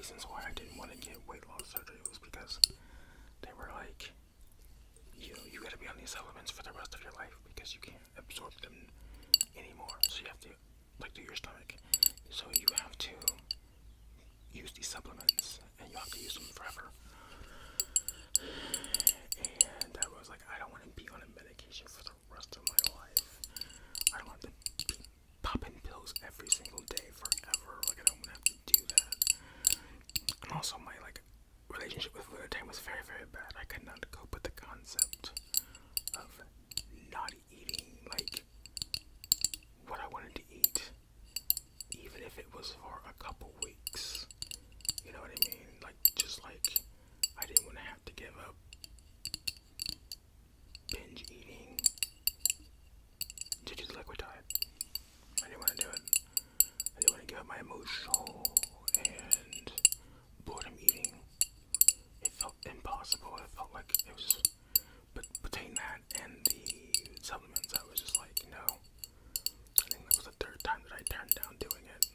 reasons why I didn't want to get weight loss surgery was because they were like, you gotta be on these supplements for the rest of your life because you can't absorb them anymore. So you have to, like, do your stomach. So you have to use these supplements and you have to use them forever. And I was like, I don't want to be on a medication for the rest of my life. I don't want to be popping pills every single day forever. Like, I don't want to have to do that. And also, my relationship with food at the time was very, very bad. I could not cope with the concept of not eating like what I wanted to eat, even if it was for a couple weeks. You know what I mean? Like, just like I didn't want to have to give up binge eating to do the liquid diet. I didn't want to do it. I didn't want to give up my emotional and boredom eating. It felt impossible. It felt like it was just, but between that and the supplements, I was just like, no. I think that was the third time that I turned down doing it.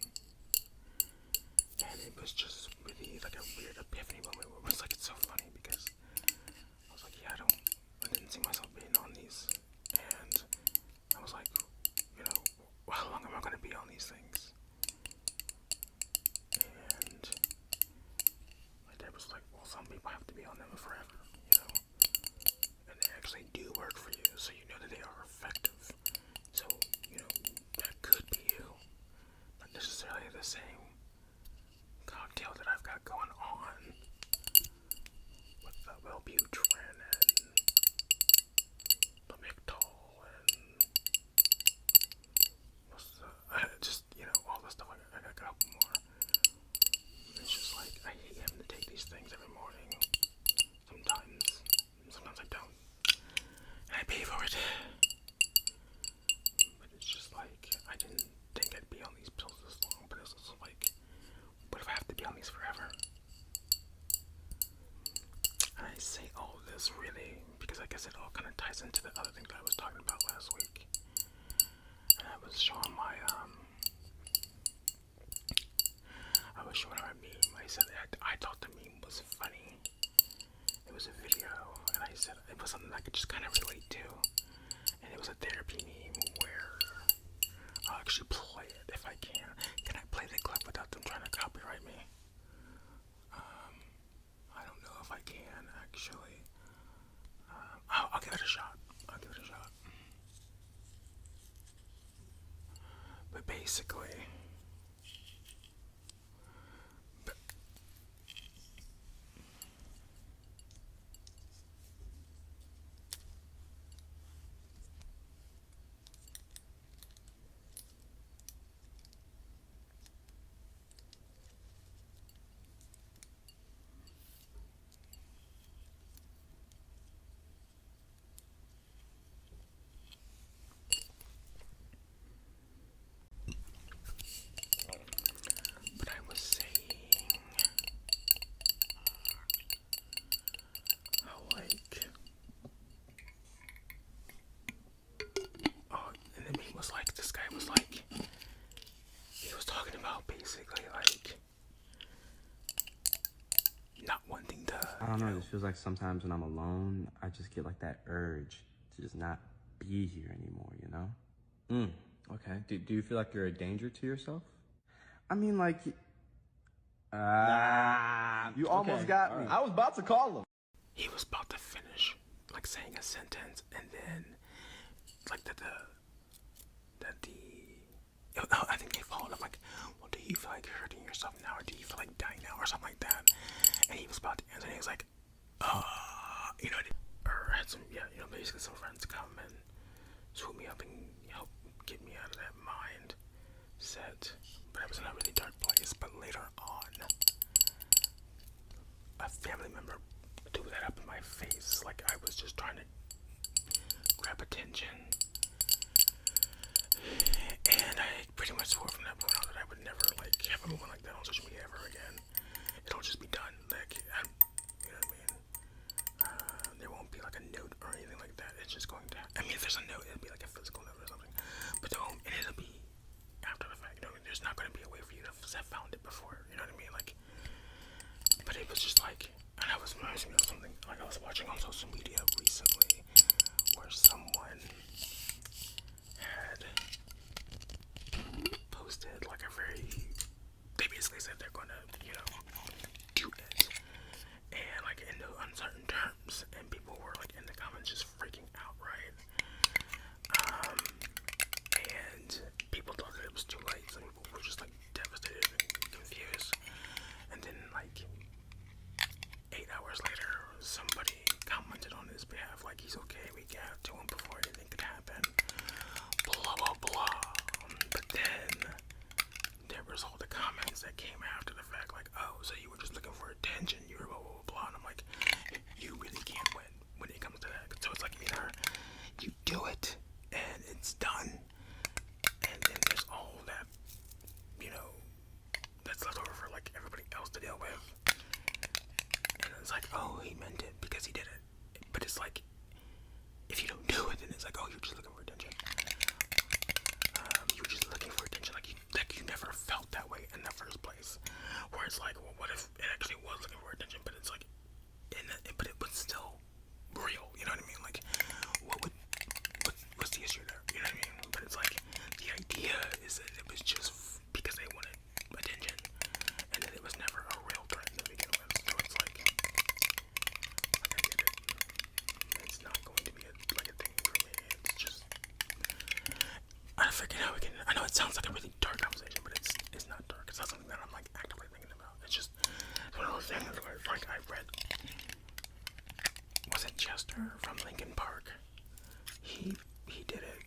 And it was just really like a weird epiphany moment where it was like, it's so funny because I was like, yeah, I didn't see myself being on these. And I was like, how long am I going to be on these things? And my dad was like, well, some people have to be on them forever, and they actually do work for you, so you know that they are effective. So, that could be you. Not necessarily the same cocktail that I've got going on with the Wellbutrin and the Mictol and just, all the stuff. I got a couple more. It's just like, I hate having to take these things every morning. Sometimes I don't. And I pay for it. But it's just like, I didn't think I'd be on these pills this long, but it's also like, what if I have to be on these forever? And I say all of this really because I guess it all kind of ties into the other thing that I was talking about last week. And I was showing our meme. I said I thought the meme was funny. It was a video, and I said it was something I could just kind of relate to. And it was a therapy meme where I'll actually play it if I can. Can I play the clip without them trying to copyright me? I don't know if I can actually. I'll give it a shot. But basically, I was saying how and the meme was like, this guy was like, he was talking about basically like not wanting to. I don't know, it just feels like sometimes when I'm alone, I just get like that urge to just not be here anymore, Okay. Do you feel like you're a danger to yourself? I mean, like, you almost got me. I was about to call him. He was about to finish like saying a sentence, and then like I think they followed up like, well, do you feel like hurting yourself now, or do you feel like dying now, or something like that? And he was about to answer, and he was like, or had some, basically some friends come and swoop me up and help get me out of that mindset. But I was in a really dark place. But later on, a family member threw that up in my face, like I was just trying to grab attention. And I pretty much swore from that point on that I would never like have a moment like that on social media ever again. It'll just be done. Like, you know what I mean? There won't be like a note or anything like that. It's just going to. I mean, if there's a note, it'll be like a physical note or something. But it'll be after the fact. There's not going to be a way for you to have found it before. You know what I mean? Like, but it was just like, and I was reminds me of something like I was watching on social media recently, where someone had posted like a very, they basically said they're gonna, do it, and like in no uncertain terms, and people were like in the comments just freaking out, right? And people thought that it was too late, so people were just like devastated and confused. And then like 8 hours later, somebody commented on his behalf like he's okay, we got to him before anything could happen, blah blah blah. But then there was all the comments that came after the fact, like, oh, so you were just looking for attention, you were blah blah blah, and I'm like, you really can't win when it comes to that. So it's like either you do it and it's done, and then there's all that, that's left over for like everybody else to deal with. And it's like, oh, he meant it because he did it. But it's like, if you don't do it, then it's like, oh, you're just looking for attention. You were just looking for attention, like you never felt that way in the first place. Where it's like, well, what if it actually was looking for attention, but it's like, but it was still real. You know what I mean? Like, what's the issue there? You know what I mean? But it's like, the idea is that it was just because they wanted attention, and that it was never a real threat to begin with. So it's like I get it. It's not going to be a thing for me. It's just, I forget how we can. I know it sounds like a really dark conversation, but it's not dark. It's not something that I'm like actively thinking about. It's just one of those things where like I read. Was it Chester from Linkin Park? He did it,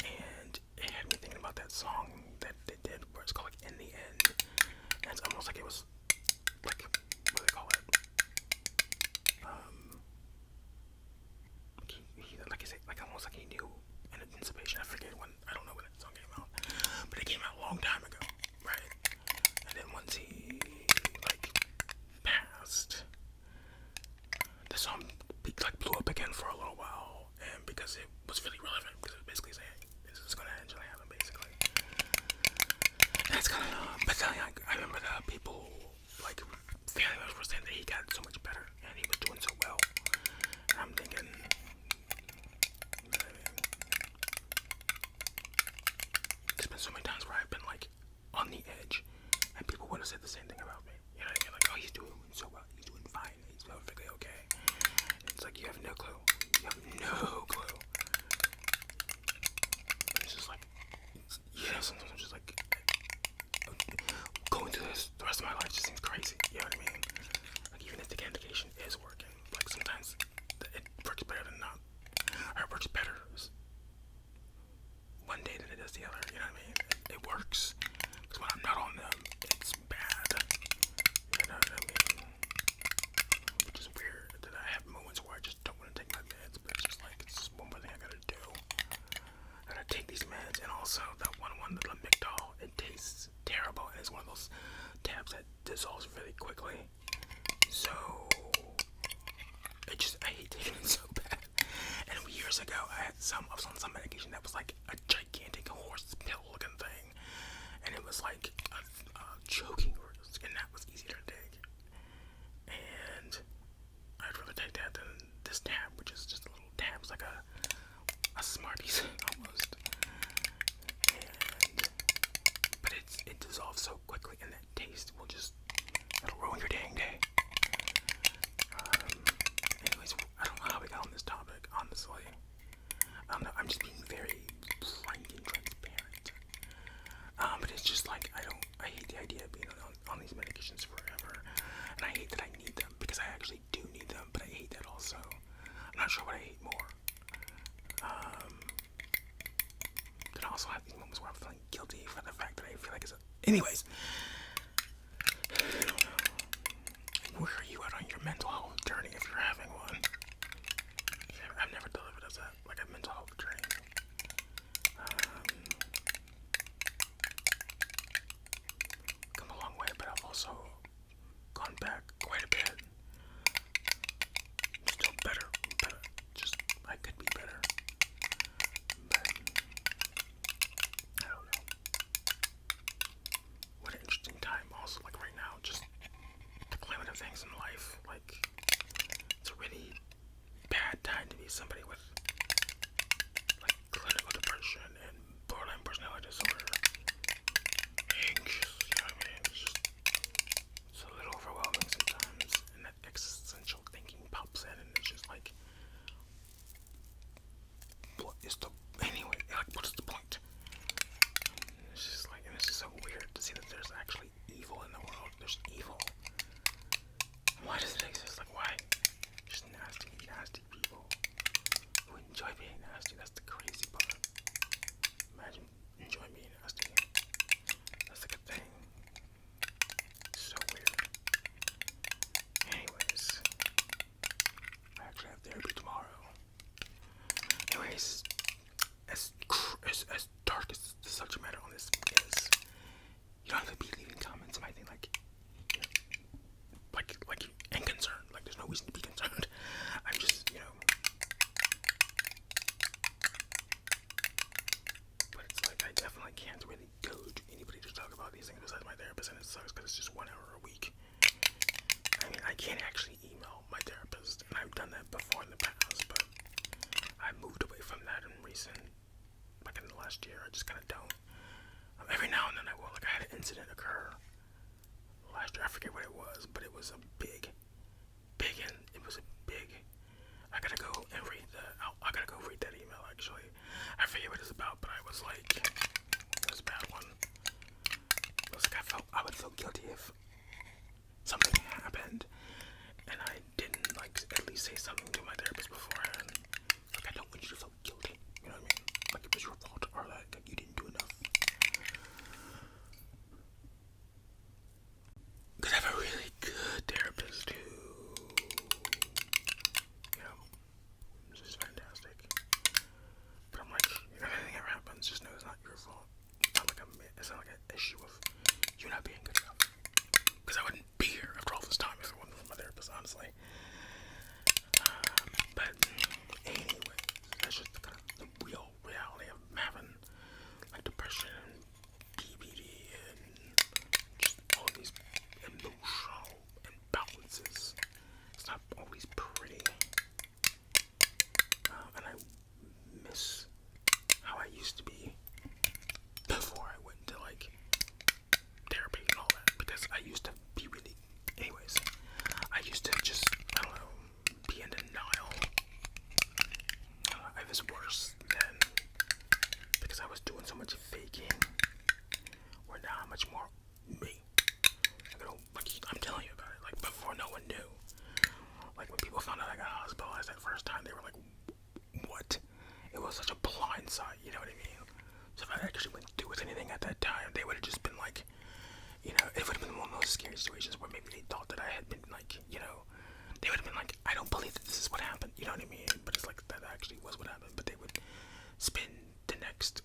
and it had me thinking about that song that they did, where it's called like "In the End," and it's almost like it was like, what do they call it? Like I say, like almost like he knew in anticipation. I forget when. I don't know when that song came out, but it came out a long time ago, right? And then once he like passed, the song like blew up again for a little while, and because it was really relevant, because it was basically saying this is gonna actually happen, basically. And it's kind of, but then I remember the people like family members were saying that he got so much better and he was doing so well. And I'm thinking, there's been so many times where I've been like on the edge, and people would have said the same thing about me. You know what I mean? Like, oh, he's doing so well, he's doing fine, he's perfectly okay. It's like you have no clue. You have no clue. It's just like, sometimes I'm just like, going through this the rest of my life just seems crazy. You know what I mean? Like, even if the medication is working, like sometimes it works better than not. Or it works better one day than it does the other. You know what I mean? It works. Because when I'm not on them, it's bad. You know what I mean? Which is weird that I have moments where I just don't want to take my meds, but it's just like, it's just one more thing I gotta do. I gotta take these meds, and also that one, the Lamictal, it tastes terrible, and it's one of those tabs that dissolves really quickly. So, I hate taking it so bad. And years ago, I was on some medication that was like a gigantic horse pill looking thing, and it was like a choking risk, and that was easy to take. And I'd rather take that than this tab, which is just a little tab. It's like a Smarties almost. But it dissolves so quickly, and that taste will just, it'll ruin your dang day. Anyways, I don't know how we got on this topic, honestly. I don't know, I'm just being very frank and transparent. But it's just like, I hate the idea of being on these medications forever. And I hate that I need them, because I actually do need them, but I hate that also. I'm not sure what I hate more. Then I also have these moments where I'm feeling guilty for the fact that I feel like it's anyways. I don't know. Where are you at on your mental health journey, if you're having one? I've never delivered as a mental health journey. Come a long way, but I've also gone back quite a bit. Still better, but just I could be better. But I don't know. done that before in the past, but I moved away from that in in the last year. I just kind of don't. Every now and then I will. Like, I had an incident occur last year. I forget what it was, but it was a I gotta go and read I gotta go read that email, actually. I forget what it's about, but I was like, it was a bad one. It was like I would feel guilty if something happened and I didn't, like, at least say something to my therapist beforehand. Like, I don't want you to feel guilty, you know what I mean? Like, it was your fault, or like you didn't do enough. Because I have a really good therapist who, you know, is just fantastic. But I'm like, if anything ever happens, just know it's not your fault. It's not like an issue of you not being good enough. Because I wouldn't be here after all this time if it wasn't for my therapist, honestly. But anyway, that's just the kind of the real reality of having like depression and PPD and just all of these emotional imbalances. It's not always pretty. And I miss how I used to be before I went to like therapy and all that, because I used to be really, anyways, I used to just, I don't know, be in denial. I was worse then because I was doing so much faking, where now I'm much more me. I'm telling you about it, like before no one knew. Like when people found out I got hospitalized that first time, they were like, what? It was such a blind sight, you know what I mean? So if I actually went through with anything at that time, they would have just been like, you know, it would have been one of those scary situations where maybe they thought that I had been like, you know, they would have been like, I don't believe that this is what happened, you know what I mean? But it's like, that actually was what happened, but they would spend the next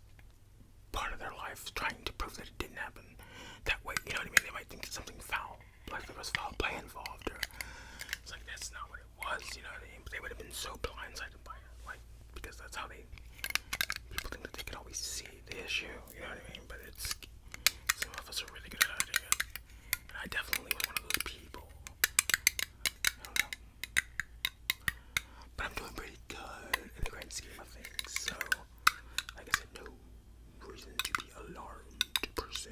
part of their life trying to prove that it didn't happen that way, you know what I mean? They might think it's something foul, like there was foul play involved, or it's like, that's not what it was, you know what I mean? But they would have been so blindsided by it, like, because that's how people think that they can always see the issue, you know what I mean? But some of us are really good at hiding it, and I definitely was one of those people. I don't know. But I'm doing pretty good in the grand scheme of things, so, like I said, no reason to be alarmed, per se.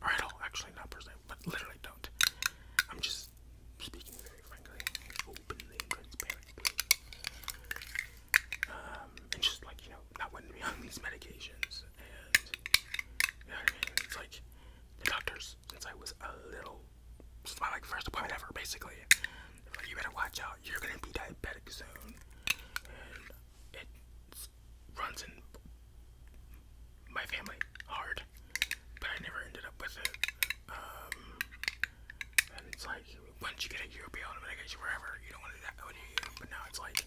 Or at all, actually, not per se, but literally don't. I'm just speaking very frankly, openly, and transparently. And just like, you know, not wanting to be on these medications, and, you know what I mean? It's like, the doctors, since I was my like first appointment ever, basically, they were like, you better watch out, you're gonna be diabetic soon. And it runs in my family hard, but I never ended up with it. And it's like, once you get it, you'll be on a medication forever. You don't want to do that, do you? But now it's like,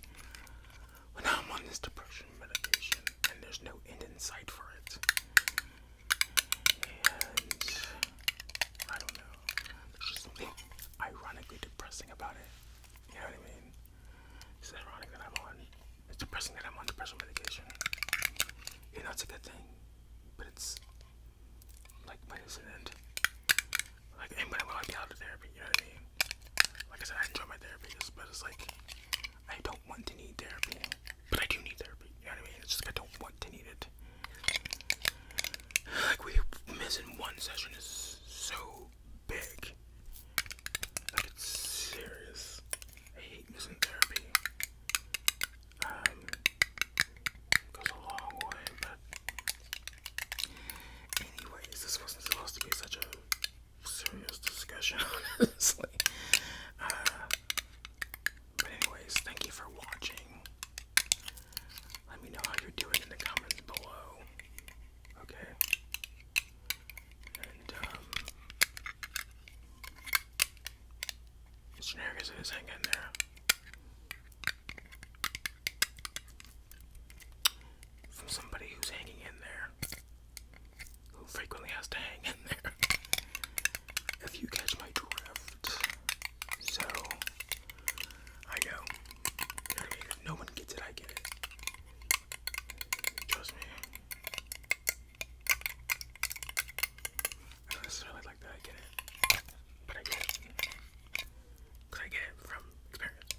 well, now I'm on this depression medication, and there's no end in sight for it. And I don't know. There's just something ironically depressing about it. You know what I mean? It's ironic that it's depressing that I'm on depression medication. You know, it's a good thing, but it's like, when is it end? Like, and when will I be out of therapy? You know what I mean? Like I said, I enjoy my therapist, but it's like, I don't want to need therapy, but I do need therapy. You know what I mean? It's just like, I don't want to need it. Like, missing one session is so big. Like, it's serious. I hate missing therapy. Goes a long way, but anyways, this wasn't supposed to be such a serious discussion, honestly. But anyways, thank you for watching. Let me know how you're doing in the comments below. Okay? And, as generic as it is, hang in there. From somebody who's hanging in there, who frequently has to hang in there, if you catch my drift. So, I know. You know what I mean? If no one gets it, I get it. Trust me. I don't necessarily like that I get it, but I get it. Because I get it from experience.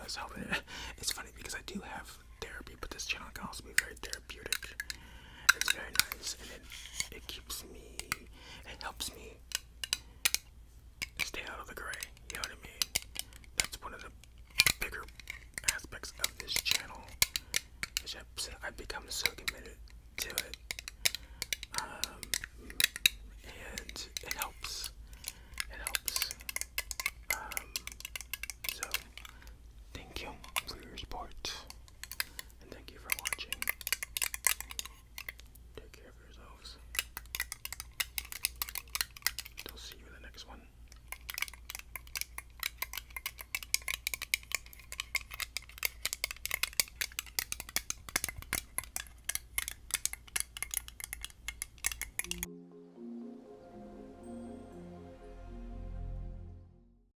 myself. And it's funny because I do have